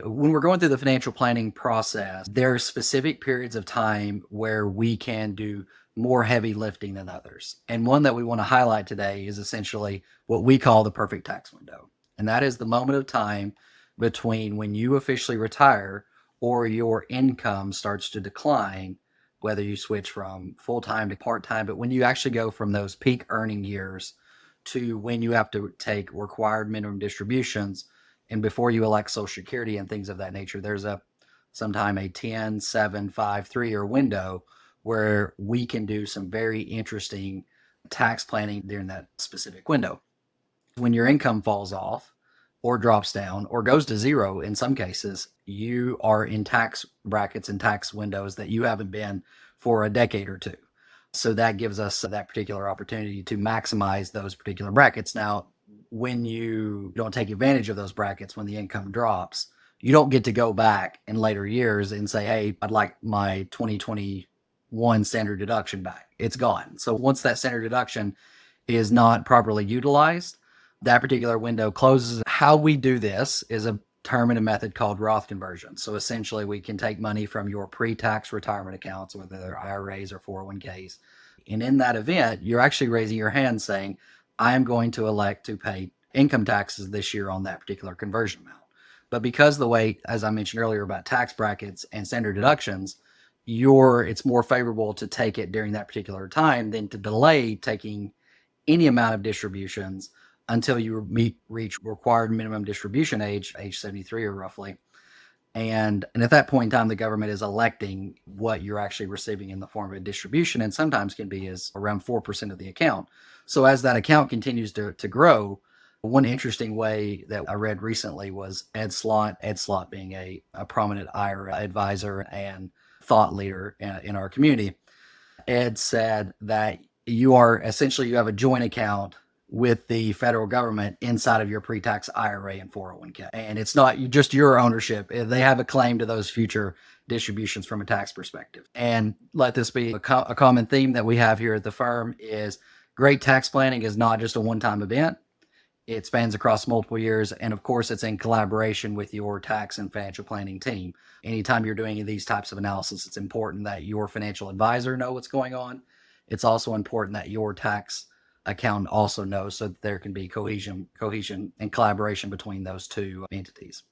When we're going through the financial planning process, there are specific periods of time where we can do more heavy lifting than others. And one that we want to highlight today is essentially what we call the perfect tax window. And that is the moment of time between when you officially retire or your income starts to decline, whether you switch from full time to part time, but when you actually go from those peak earning years to when you have to take required minimum distributions and before you elect Social Security and things of that nature, there's sometime a 10, 7, 5, 3 year window where we can do some very interesting tax planning during that specific window. When your income falls off or drops down or goes to zero in some cases, you are in tax brackets and tax windows that you haven't been for a decade or two. So that gives us that particular opportunity to maximize those particular brackets. Now, when you don't take advantage of those brackets, when the income drops, you don't get to go back in later years and say, hey, I'd like my 2021 standard deduction back. It's gone. So once that standard deduction is not properly utilized, that particular window closes. How we do this is a term and a method called Roth Conversions. So essentially, we can take money from your pre-tax retirement accounts, whether they're IRAs or 401ks. And in that event, you're actually raising your hand saying, I am going to elect to pay income taxes this year on that particular conversion amount. But because the way, as I mentioned earlier about tax brackets and standard deductions, it's more favorable to take it during that particular time than to delay taking any amount of distributions until you reach required minimum distribution age 73 or roughly. And at that point in time, the government is electing what you're actually receiving in the form of a distribution, and sometimes can be as around 4% of the account. So as that account continues to grow, one interesting way that I read recently was Ed Slott being a prominent IRA advisor and thought leader in our community. Ed said that you have a joint account with the federal government inside of your pre-tax IRA and 401k. And it's not just your ownership. They have a claim to those future distributions from a tax perspective. And let this be a common theme that we have here at the firm is great tax planning is not just a one-time event. It spans across multiple years. And of course, it's in collaboration with your tax and financial planning team. Anytime you're doing these types of analysis, it's important that your financial advisor know what's going on. It's also important that your tax accountant also knows so that there can be cohesion and collaboration between those two entities.